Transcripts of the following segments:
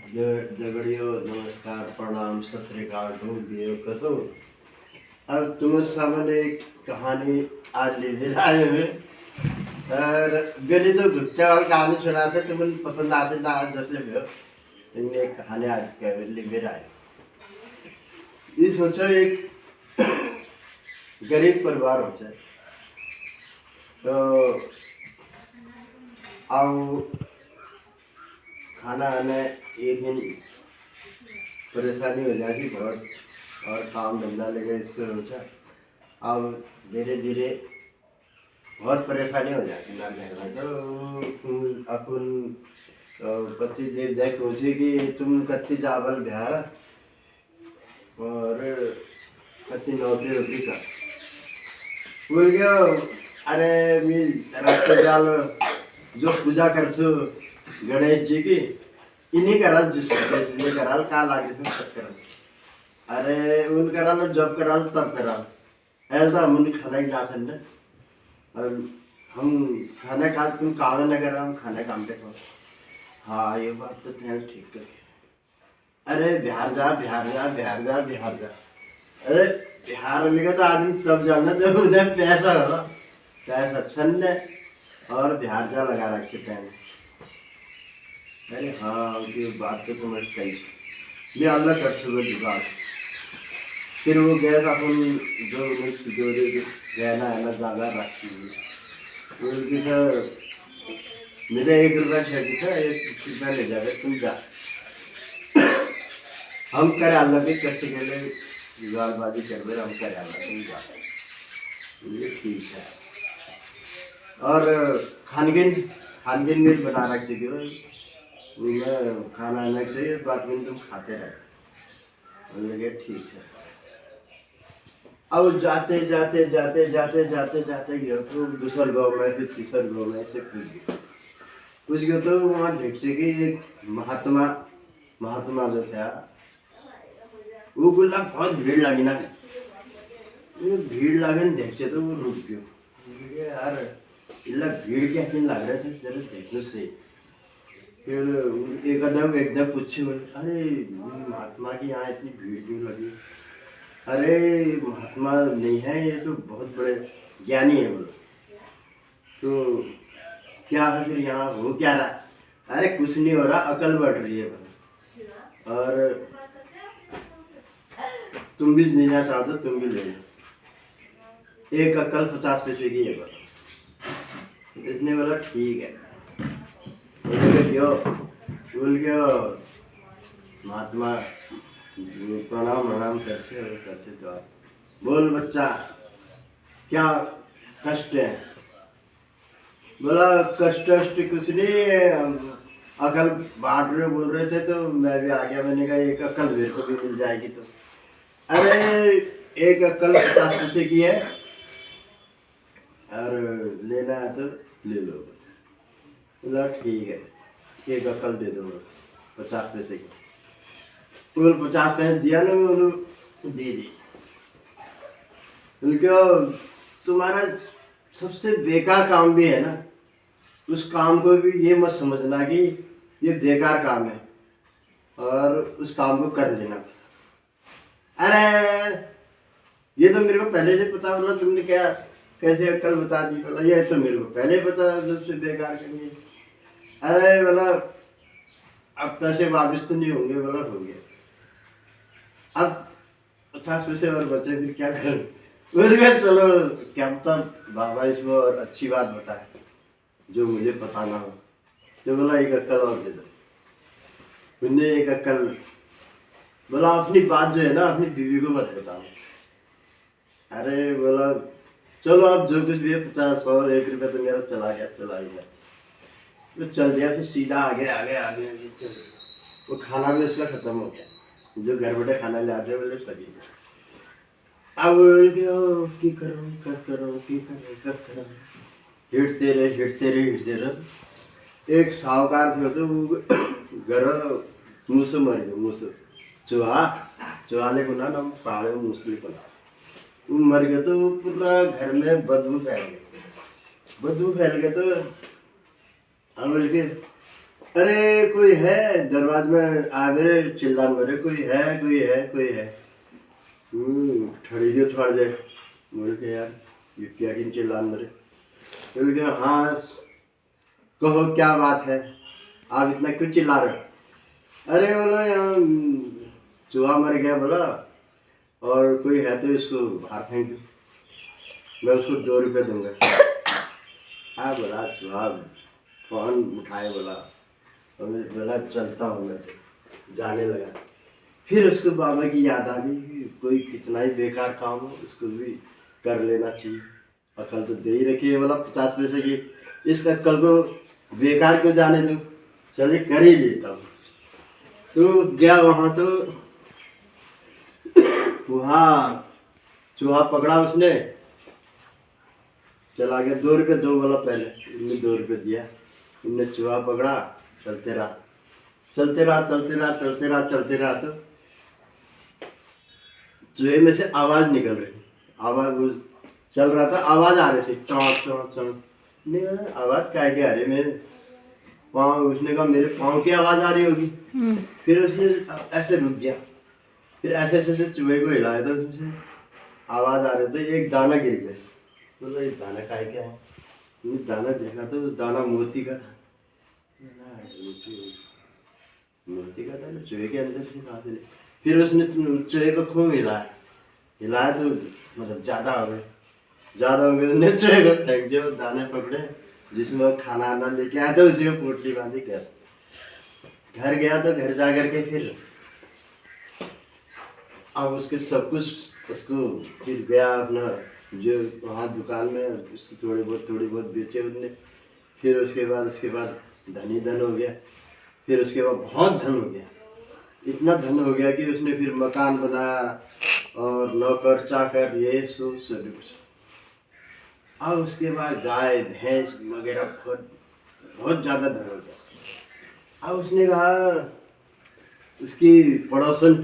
दगड़ियों नमस्कार प्रणाम सत श्री अकाल ढूंढ दियो कसो। अब तुम्हारे सामने एक कहानी आज लेकर आए हुए और गली तो गुत्ते वाली कहानी सुना से तुम्हें पसंद आते ना आज जब ले तुमने एक कहानी आज लेकर आए। ये सोचो एक गरीब परिवार हो जाए तो आओ खाना आने एक दिन परेशानी हो जाएगी बहुत और काम धंधा लगे इससे सोचा। अब धीरे धीरे बहुत परेशानी हो जाती ना घर में तो अपन पति देव देख पूछे कि तुम कत्ती चावल बिहार और कत्ती नौकरी वोकरी का बोल गया। अरे मी रास्ते जाल जो पूजा कर छो गणेश जी की इन्हीं कराल जिसने कराल का लागे तुम सब कराल। अरे उन कराल जब कराल तब कराल ऐसा हम खाना ही ना था और हम खाना खा तुम काम न करा हम खाना काम पे खाओ। हाँ ये बात तो ध्यान ठीक कर। अरे बिहार जा बिहार जा बिहार जा बिहार जा। अरे बिहार में तो आदमी तब जाना जब उधर पैसा होगा पैसा छन और बिहार जा लगा रखे पहले। अरे हाँ उनकी बात तो समझ गई मैं अल्लाह कर सुबह जुगाड़। फिर वो गैस अपन जो गहना है ना ज़्यादा रखती हुई उनकी सर मेरा 1 रुपया छठी था 1 रुपया ले जाए तुम जा हम करे अल्लाह भी कष्ट के लिए जुगाड़बाजी कर रहे हम करे अल्लाह तुम जा। ये ठीक है और खानगिन खानगिन में बना रख चुके खाना आना चाहिए बात में तुम खाते रहे लगे ठीक है। अब जाते जाते जाते जाते जाते जाते गया तो दूसर गाँव में फिर तीसर गाँव में से कुछ गया तो वहाँ देखते कि एक महात्मा महात्मा जो था वो गुल्ला बहुत भीड़ लगी ना भीड़ लगे देखते तो वो रुक गयो यार इला भीड़ क्या क्यों लग रहे थे जरा देखने से। फिर एकदम पूछे बोले अरे महात्मा की यहाँ इतनी भीड़ क्यों लगी। अरे महात्मा नहीं है ये तो बहुत बड़े ज्ञानी है बोले। तो क्या है फिर यहाँ हो क्या रहा। अरे कुछ नहीं हो रहा अकल बढ़ रही है बोले और तुम भी लेना चाहते हो तुम भी ले लो एक अकल 50 पैसे की है बोला। इसने बोला ठीक है बोल गया महात्मा प्रणाम प्रणाम कैसे तो आप बोल बच्चा क्या कष्ट है। बोला कष्ट कुछ नहीं अकल बांट रहे बोल रहे थे तो मैं भी आ गया मैंने कहा एक अकल मेरे को भी मिल जाएगी तो। अरे एक अकल 50 पैसे की है और लेना है तो ले लो। बोला ठीक है एक अकल दे दो 50 पैसे की। 50 पैसे दिया ना उन्होंने दे दी। उनका तुम्हारा सबसे बेकार काम भी है ना उस काम को भी ये मत समझना कि ये बेकार काम है और उस काम को कर लेना। अरे ये तो मेरे को पहले से पता बोला तुमने क्या कैसे अक्ल बता दी बोला ये तो मेरे को पहले पता सबसे बेकार करनी। अरे बोला अब पैसे वापस तो नहीं होंगे बोला हो गया अब 50 पैसे और बचे फिर क्या करें। उसके चलो क्या पता बाबा इसमें और अच्छी बात बताए जो मुझे पता ना हो। तो बोला एक अक्ल और दे दो। उनने एक अक्ल बोला अपनी बात जो है ना अपनी बीवी को मत बताओ। अरे बोला चलो अब जो कुछ भी है 50 100 1 रुपया तो मेरा चला गया तो चल दिया। फिर सीधा आगे आगे आगे आगे चल वो खाना भी उसका खत्म हो गया जो घर बैठे खाना ले आते बोले सभी। अब की करो कस करो हिटते रहे। एक साहूकार थे तो वो घर मुँह से मर गए मुँह से चुहाले को ना पहाड़े में मुसली को वो मर गए तो पूरा घर में बदबू फैल गए तो हम बोल के अरे कोई है दरवाजे में आ मेरे चिल्लान मरे, कोई है कोई है कोई है। ठड़ी के थोड़ा देर बोल के यार ये क्या किन चिल्लान मरे। बोल के हाँ कहो क्या बात है, आप इतना क्यों चिल्ला रहे हो। अरे बोला यहाँ चूहा मर गया बोला, और कोई है तो इसको बाहर फेंक दो, मैं उसको 2 रुपये दूंगा। हाँ बोला चूहा फोन उठाए बोला, और मैं बोला चलता हूँ, मैं तो जाने लगा। फिर उसको बाबा की याद आ गई कि कोई कितना ही बेकार काम हो उसको भी कर लेना चाहिए, अकल तो दे ही रखी है बोला 50 पैसे की, इसका कल को बेकार क्यों जाने दूँ, चलिए कर ही लेता हूँ। तो गया वहाँ, तो वहाँ चूहा पकड़ा उसने, चला गया। 2 रुपये दो बोला पहले, इनने 2 रुपये दिया, इनने चूहा पकड़ा, चलते रहा चलते रहा चलते रहा चलते रहा चलते रहा। तो चूहे में से आवाज निकल रही, आवाज वो चल रहा था, आवाज आ रही थी चौंक चौंक चौंक। नहीं आवाज क्या के आ रही, मेरे पाँव, उसने कहा मेरे पाँव की आवाज आ रही होगी। फिर उसने ऐसे रुक गया, फिर ऐसे ऐसे चूहे को हिलाया तो उसमें आवाज आ रही, तो एक दाना गिर गया। बोला ये दाना का क्या है, दाना देखा तो दाना मोती का था। मोती का था, चूहे के अंदर से कहा। फिर उसने चूहे को खूब हिलाया, हिलाया तो मतलब ज्यादा हो गए, उसने चूहे को फेंक दिया, दाने पकड़े जिसमें वो खाना आना लेके आया था, उसी में पोटली बांधी घर गया। तो घर जा करके फिर अब उसके सब कुछ उसको फिर गया अपना जो वहाँ दुकान में उसकी थोड़ी बहुत बेचे उसने। फिर उसके बाद धनी धन हो गया। फिर उसके बाद बहुत धन हो गया, इतना धन हो गया कि उसने फिर मकान बनाया और नौकर चाकर ये सब कुछ। अब उसके बाद गाय भैंस वगैरह बहुत ज़्यादा धन हो गया। अब उसने कहा, उसकी पड़ोसन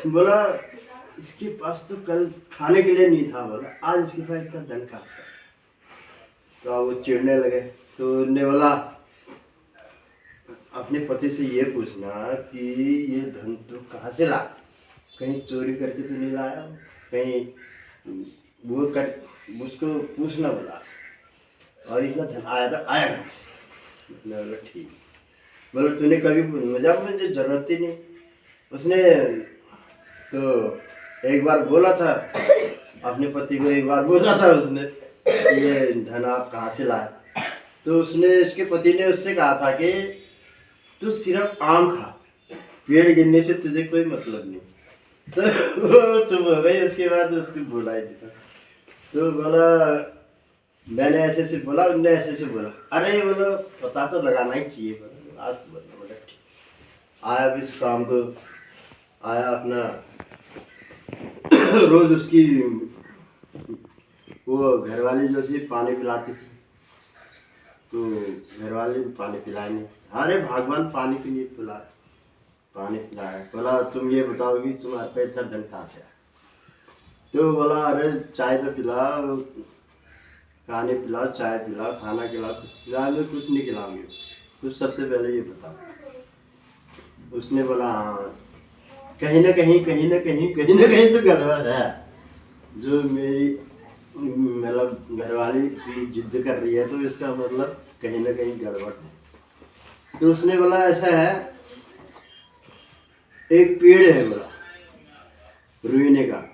बोला इसके पास तो कल खाने के लिए नहीं था, बोला आज इसके पास इतना धन कहाँ से। तो वो चिढ़ने लगे। तो उन्होंने बोला अपने पति से ये पूछना कि ये धन तो कहाँ से ला, कहीं चोरी करके तो नहीं लाया, कहीं वो कर उसको पूछना बोला, और इतना धन आया तो आया कहाँ से। मैंने बोला ठीक। बोला तूने कभी मुझे जरूरत ही नहीं। उसने तो एक बार बोला था अपने पति को, एक बार बोला था उसने ये धन आप कहाँ से लाए। तो उसके पति ने उससे कहा था कि तू सिर्फ आम खा, पेड़ गिरने से तुझे कोई मतलब नहीं। तो वो चुप हो गई। उसके बाद उसको बोला ही था। तो बोला मैंने ऐसे से बोला, उनने ऐसे से बोला, अरे बोलो पता तो लगाना ही चाहिए। बोला आज बोला ठीक। आया भी शाम को आया अपना रोज उसकी वो घरवाली जो थी पानी पिलाती थी, तो घरवाली पानी पिलाए नहीं। अरे भगवान पानी भी नहीं पिलाया, पानी पिलाया। बोला तुम ये बताओ कि तुम्हारे पे इतना धन कहाँ से आया। तो बोला अरे चाय तो पिलाओ, पानी पिलाओ, चाय पिलाओ, खाना खिलाओ, मैं कुछ नहीं खिलाऊंगी, कुछ सबसे पहले ये बताओ। उसने बोला हाँ कहीं ना कहीं तो गड़बड़ है, जो मेरी मतलब घरवाली की जिद कर रही है, तो इसका मतलब कहीं ना कहीं गड़बड़ है। तो उसने बोला ऐसा है, एक पेड़ है बोला रुईने का।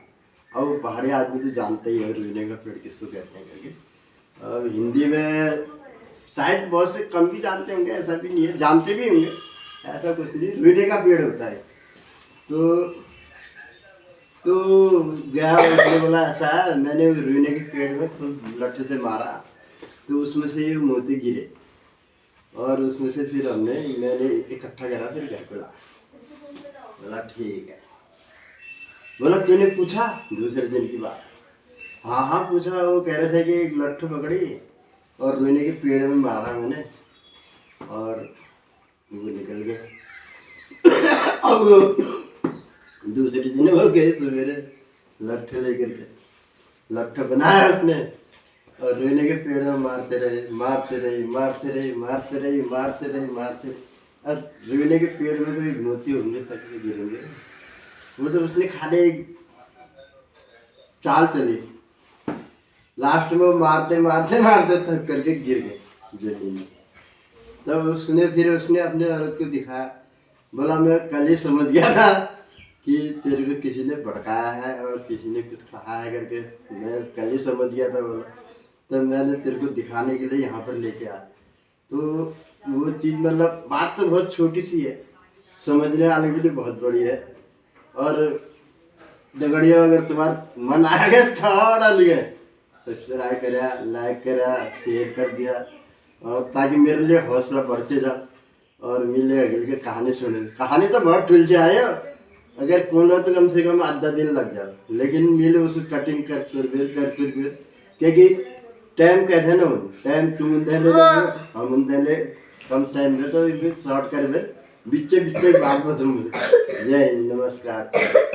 अब पहाड़ी आदमी तो जानते ही है रुईने का पेड़ किसको कहते हैं करके। अब हिंदी में शायद बहुत से कम भी जानते होंगे, ऐसा भी नहीं है, जानते भी होंगे, ऐसा कुछ नहीं। रुईने का पेड़ होता है। तो गया, उसने बोला ऐसा है, मैंने रुईने के पेड़ में खुद लट्ठे से मारा, तो उसमें से ये मोती गिरे, और उसमें से फिर मैंने इकट्ठा करा, फिर घर पे लाया। बोला ठीक है। बोला तूने पूछा दूसरे दिन की बात। हाँ पूछा। वो कह रहे थे कि एक लट्ठू पकड़ी और रुईने के पेड़ में मारा मैंने, और वो निकल गए। अब दूसरे दिन वो गए सवेरे लट्ठे लेकर के, लट्ठा बनाया उसने, और रोने के पेड़ में मारते रहे मारते रहे मारते रहे मारते रहे मारते रहे मारते रहे। और रोने के पेड़ में कोई मोती होंगे तक भी गिरेंगे। वो तो उसने खाली एक चाल चली, लास्ट में मारते मारते मारते थक करके गिर गए जमीन में। तब उसने अपने औरत को दिखाया, बोला मैं कल ही समझ गया था कि तेरे को किसी ने भड़काया है और किसी ने कुछ कहा है करके, मैं कल ही समझ गया था। बोला तब मैंने तेरे को दिखाने के लिए यहाँ पर लेके आया। तो वो चीज़ मतलब बात तो बहुत छोटी सी है, समझने वाले के लिए बहुत बड़ी है। और दगड़ियों अगर तुम्हारा मन आ गया थोड़ा लिए सब्सक्राइब करा, लाइक करा, शेयर कर दिया, और ताकि मेरे लिए हौसला बढ़ते जा। और मिले अगले के कहानी सुने, कहानी तो बहुत टूल जाए, अगर कौन तो कम से कम आधा दिन लग जाए, लेकिन मिले उसे कटिंग कर क्योंकि टाइम कहते हैं ना, टाइम तुम उन्हें ले हम उन्हें कम टाइम में तो शॉर्ट कर बिच्चे बिच्चे बात बदलूंगे। जय हिंद, नमस्कार।